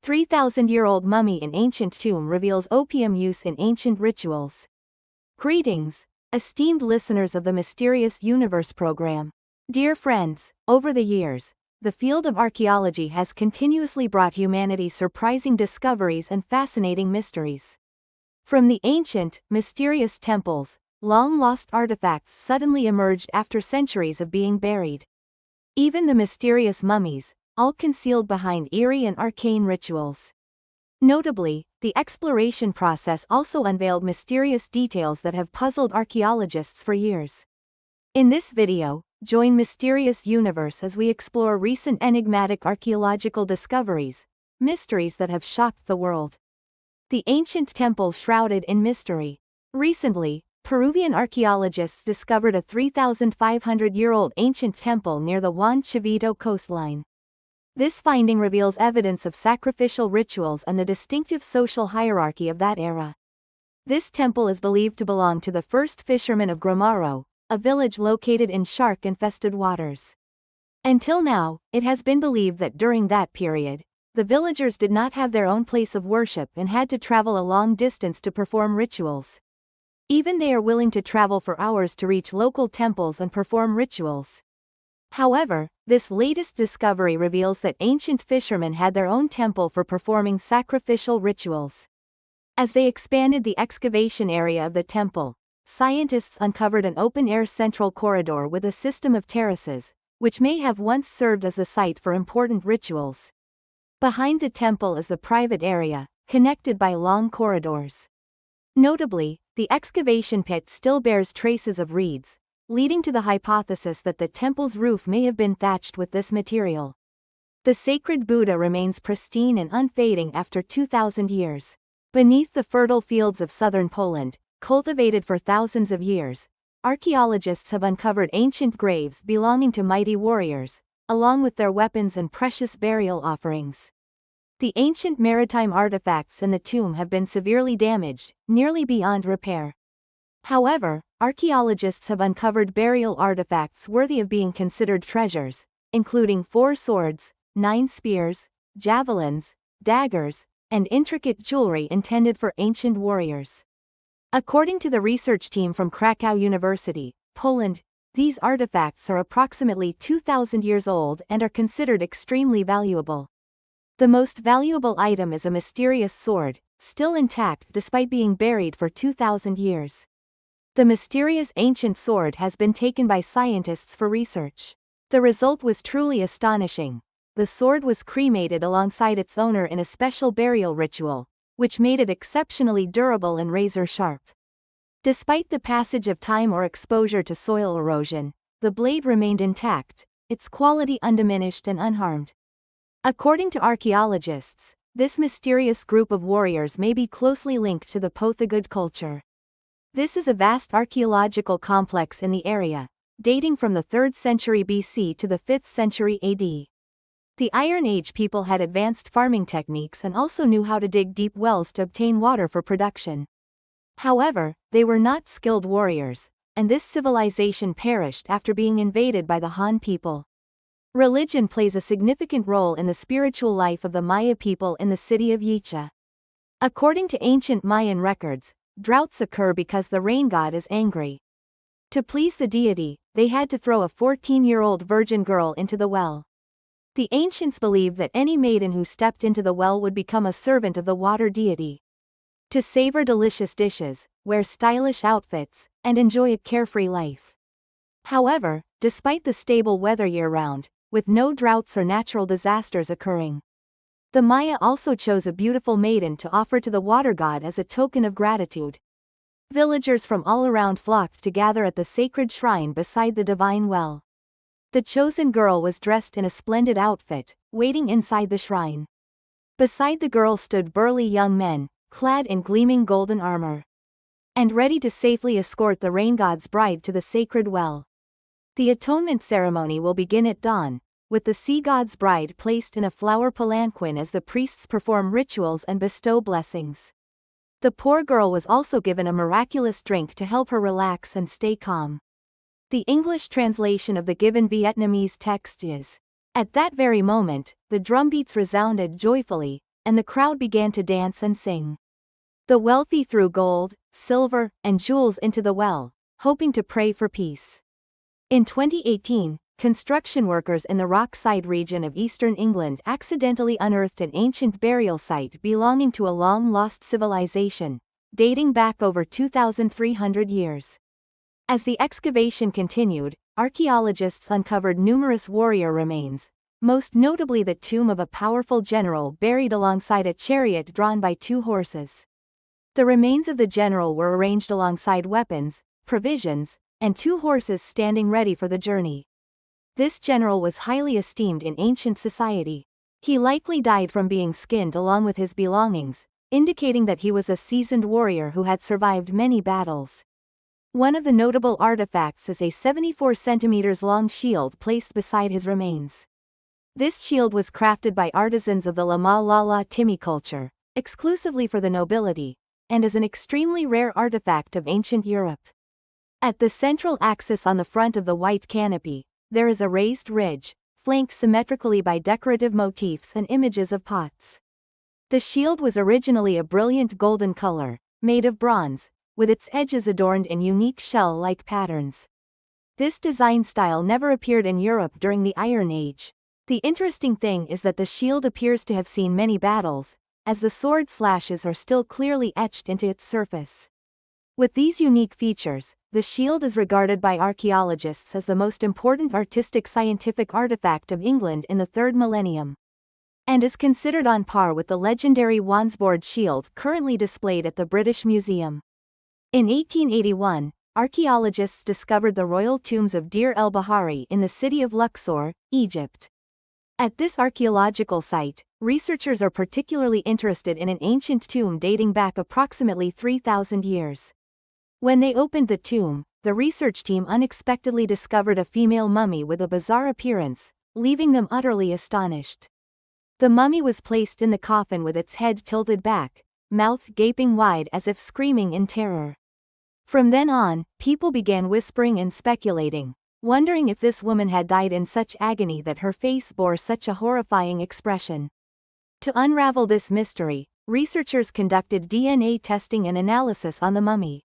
3,000-year-old mummy in ancient tomb reveals opium use in ancient rituals. Greetings, esteemed listeners of the Mysterious Universe program. Dear friends, over the years, the field of archaeology has continuously brought humanity surprising discoveries and fascinating mysteries. From the ancient, mysterious temples, long-lost artifacts suddenly emerged after centuries of being buried. Even the mysterious mummies, all concealed behind eerie and arcane rituals. Notably, the exploration process also unveiled mysterious details that have puzzled archaeologists for years. In this video, join Mysterious Universe as we explore recent enigmatic archaeological discoveries, mysteries that have shocked the world. The ancient temple shrouded in mystery. Recently, Peruvian archaeologists discovered a 3,500-year-old ancient temple near the Juan Chivito coastline. This finding reveals evidence of sacrificial rituals and the distinctive social hierarchy of that era. This temple is believed to belong to the first fishermen of Gramaro, a village located in shark-infested waters. Until now, it has been believed that during that period, the villagers did not have their own place of worship and had to travel a long distance to perform rituals. Even they are willing to travel for hours to reach local temples and perform rituals. However, this latest discovery reveals that ancient fishermen had their own temple for performing sacrificial rituals. As they expanded the excavation area of the temple, scientists uncovered an open-air central corridor with a system of terraces, which may have once served as the site for important rituals. Behind the temple is the private area, connected by long corridors. Notably, the excavation pit still bears traces of reeds, leading to the hypothesis that the temple's roof may have been thatched with this material. The sacred Buddha remains pristine and unfading after 2,000 years. Beneath the fertile fields of southern Poland, cultivated for thousands of years, archaeologists have uncovered ancient graves belonging to mighty warriors, along with their weapons and precious burial offerings. The ancient maritime artifacts in the tomb have been severely damaged, nearly beyond repair. However, archaeologists have uncovered burial artifacts worthy of being considered treasures, including 4 swords, 9 spears, javelins, daggers, and intricate jewelry intended for ancient warriors. According to the research team from Krakow University, Poland, these artifacts are approximately 2,000 years old and are considered extremely valuable. The most valuable item is a mysterious sword, still intact despite being buried for 2,000 years. The mysterious ancient sword has been taken by scientists for research. The result was truly astonishing. The sword was cremated alongside its owner in a special burial ritual, which made it exceptionally durable and razor-sharp. Despite the passage of time or exposure to soil erosion, the blade remained intact, its quality undiminished and unharmed. According to archaeologists, this mysterious group of warriors may be closely linked to the Pothagud culture. This is a vast archaeological complex in the area, dating from the 3rd century BC to the 5th century AD. The Iron Age people had advanced farming techniques and also knew how to dig deep wells to obtain water for production. However, they were not skilled warriors, and this civilization perished after being invaded by the Han people. Religion plays a significant role in the spiritual life of the Maya people in the city of Yicha. According to ancient Mayan records, droughts occur because the rain god is angry. To please the deity, they had to throw a 14-year-old virgin girl into the well. The ancients believed that any maiden who stepped into the well would become a servant of the water deity. To savor delicious dishes, wear stylish outfits, and enjoy a carefree life. However, despite the stable weather year-round, with no droughts or natural disasters occurring, the Maya also chose a beautiful maiden to offer to the water god as a token of gratitude. Villagers from all around flocked to gather at the sacred shrine beside the divine well. The chosen girl was dressed in a splendid outfit, waiting inside the shrine. Beside the girl stood burly young men, clad in gleaming golden armor, and ready to safely escort the rain god's bride to the sacred well. The atonement ceremony will begin at dawn, with the sea god's bride placed in a flower palanquin as the priests perform rituals and bestow blessings. The poor girl was also given a miraculous drink to help her relax and stay calm. The English translation of the given Vietnamese text is, "At that very moment, the drumbeats resounded joyfully, and the crowd began to dance and sing. The wealthy threw gold, silver, and jewels into the well, hoping to pray for peace. In 2018, construction workers in the Rockside region of eastern England accidentally unearthed an ancient burial site belonging to a long-lost civilization, dating back over 2,300 years. As the excavation continued, archaeologists uncovered numerous warrior remains, most notably the tomb of a powerful general buried alongside a chariot drawn by 2 horses. The remains of the general were arranged alongside weapons, provisions, and 2 horses standing ready for the journey. This general was highly esteemed in ancient society. He likely died from being skinned along with his belongings, indicating that he was a seasoned warrior who had survived many battles. One of the notable artifacts is a 74 centimeters long shield placed beside his remains. This shield was crafted by artisans of the Lama Lala Timi culture, exclusively for the nobility, and is an extremely rare artifact of ancient Europe. At the central axis on the front of the white canopy, there is a raised ridge, flanked symmetrically by decorative motifs and images of pots. The shield was originally a brilliant golden color, made of bronze, with its edges adorned in unique shell-like patterns. This design style never appeared in Europe during the Iron Age. The interesting thing is that the shield appears to have seen many battles, as the sword slashes are still clearly etched into its surface. With these unique features, the shield is regarded by archaeologists as the most important artistic scientific artifact of England in the 3rd millennium, and is considered on par with the legendary Wansboard shield currently displayed at the British Museum. In 1881, archaeologists discovered the royal tombs of Deir el-Bahari in the city of Luxor, Egypt. At this archaeological site, researchers are particularly interested in an ancient tomb dating back approximately 3,000 years. When they opened the tomb, the research team unexpectedly discovered a female mummy with a bizarre appearance, leaving them utterly astonished. The mummy was placed in the coffin with its head tilted back, mouth gaping wide as if screaming in terror. From then on, people began whispering and speculating, wondering if this woman had died in such agony that her face bore such a horrifying expression. To unravel this mystery, researchers conducted DNA testing and analysis on the mummy.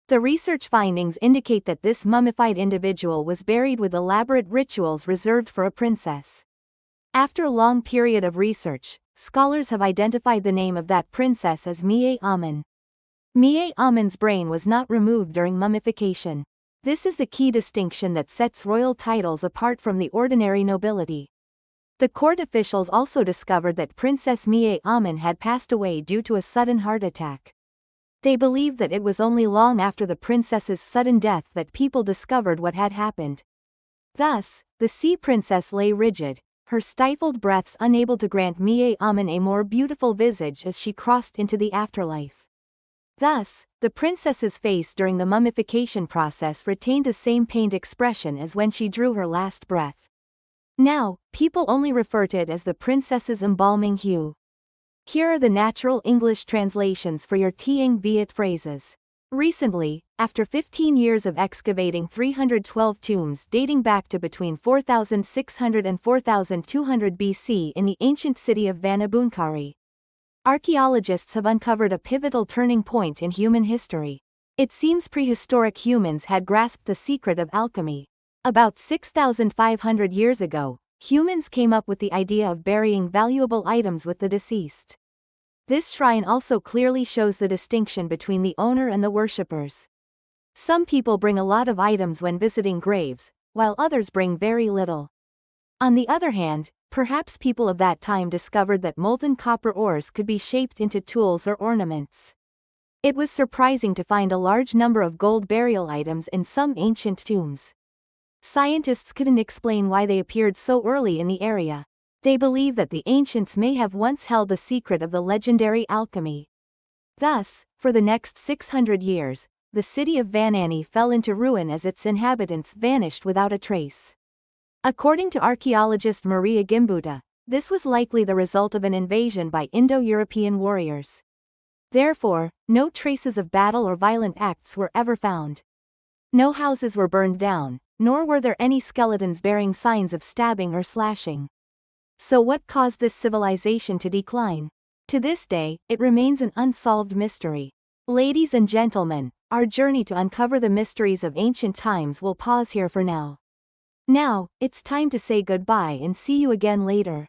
The research findings indicate that this mummified individual was buried with elaborate rituals reserved for a princess. After a long period of research, scholars have identified the name of that princess as Mie Amen. Mie Amen's brain was not removed during mummification. This is the key distinction that sets royal titles apart from the ordinary nobility. The court officials also discovered that Princess Mie Amen had passed away due to a sudden heart attack. They believed that it was only long after the princess's sudden death that people discovered what had happened. Thus, the sea princess lay rigid, her stifled breaths unable to grant Mie Amen a more beautiful visage as she crossed into the afterlife. Thus, the princess's face during the mummification process retained the same pained expression as when she drew her last breath. Now, people only refer to it as the princess's embalming hue. Here are the natural English translations for your Tieng Viet phrases. Recently, after 15 years of excavating 312 tombs dating back to between 4600 and 4200 BC in the ancient city of Vanabunkari, archaeologists have uncovered a pivotal turning point in human history. It seems prehistoric humans had grasped the secret of alchemy. About 6,500 years ago, humans came up with the idea of burying valuable items with the deceased. This shrine also clearly shows the distinction between the owner and the worshippers. Some people bring a lot of items when visiting graves, while others bring very little. On the other hand, perhaps people of that time discovered that molten copper ores could be shaped into tools or ornaments. It was surprising to find a large number of gold burial items in some ancient tombs. Scientists couldn't explain why they appeared so early in the area. They believe that the ancients may have once held the secret of the legendary alchemy. Thus, for the next 600 years, the city of Vanani fell into ruin as its inhabitants vanished without a trace. According to archaeologist Maria Gimbuta, this was likely the result of an invasion by Indo-European warriors. Therefore, no traces of battle or violent acts were ever found. No houses were burned down, nor were there any skeletons bearing signs of stabbing or slashing. So what caused this civilization to decline? To this day, it remains an unsolved mystery. Ladies and gentlemen, our journey to uncover the mysteries of ancient times will pause here for now. Now, it's time to say goodbye and see you again later.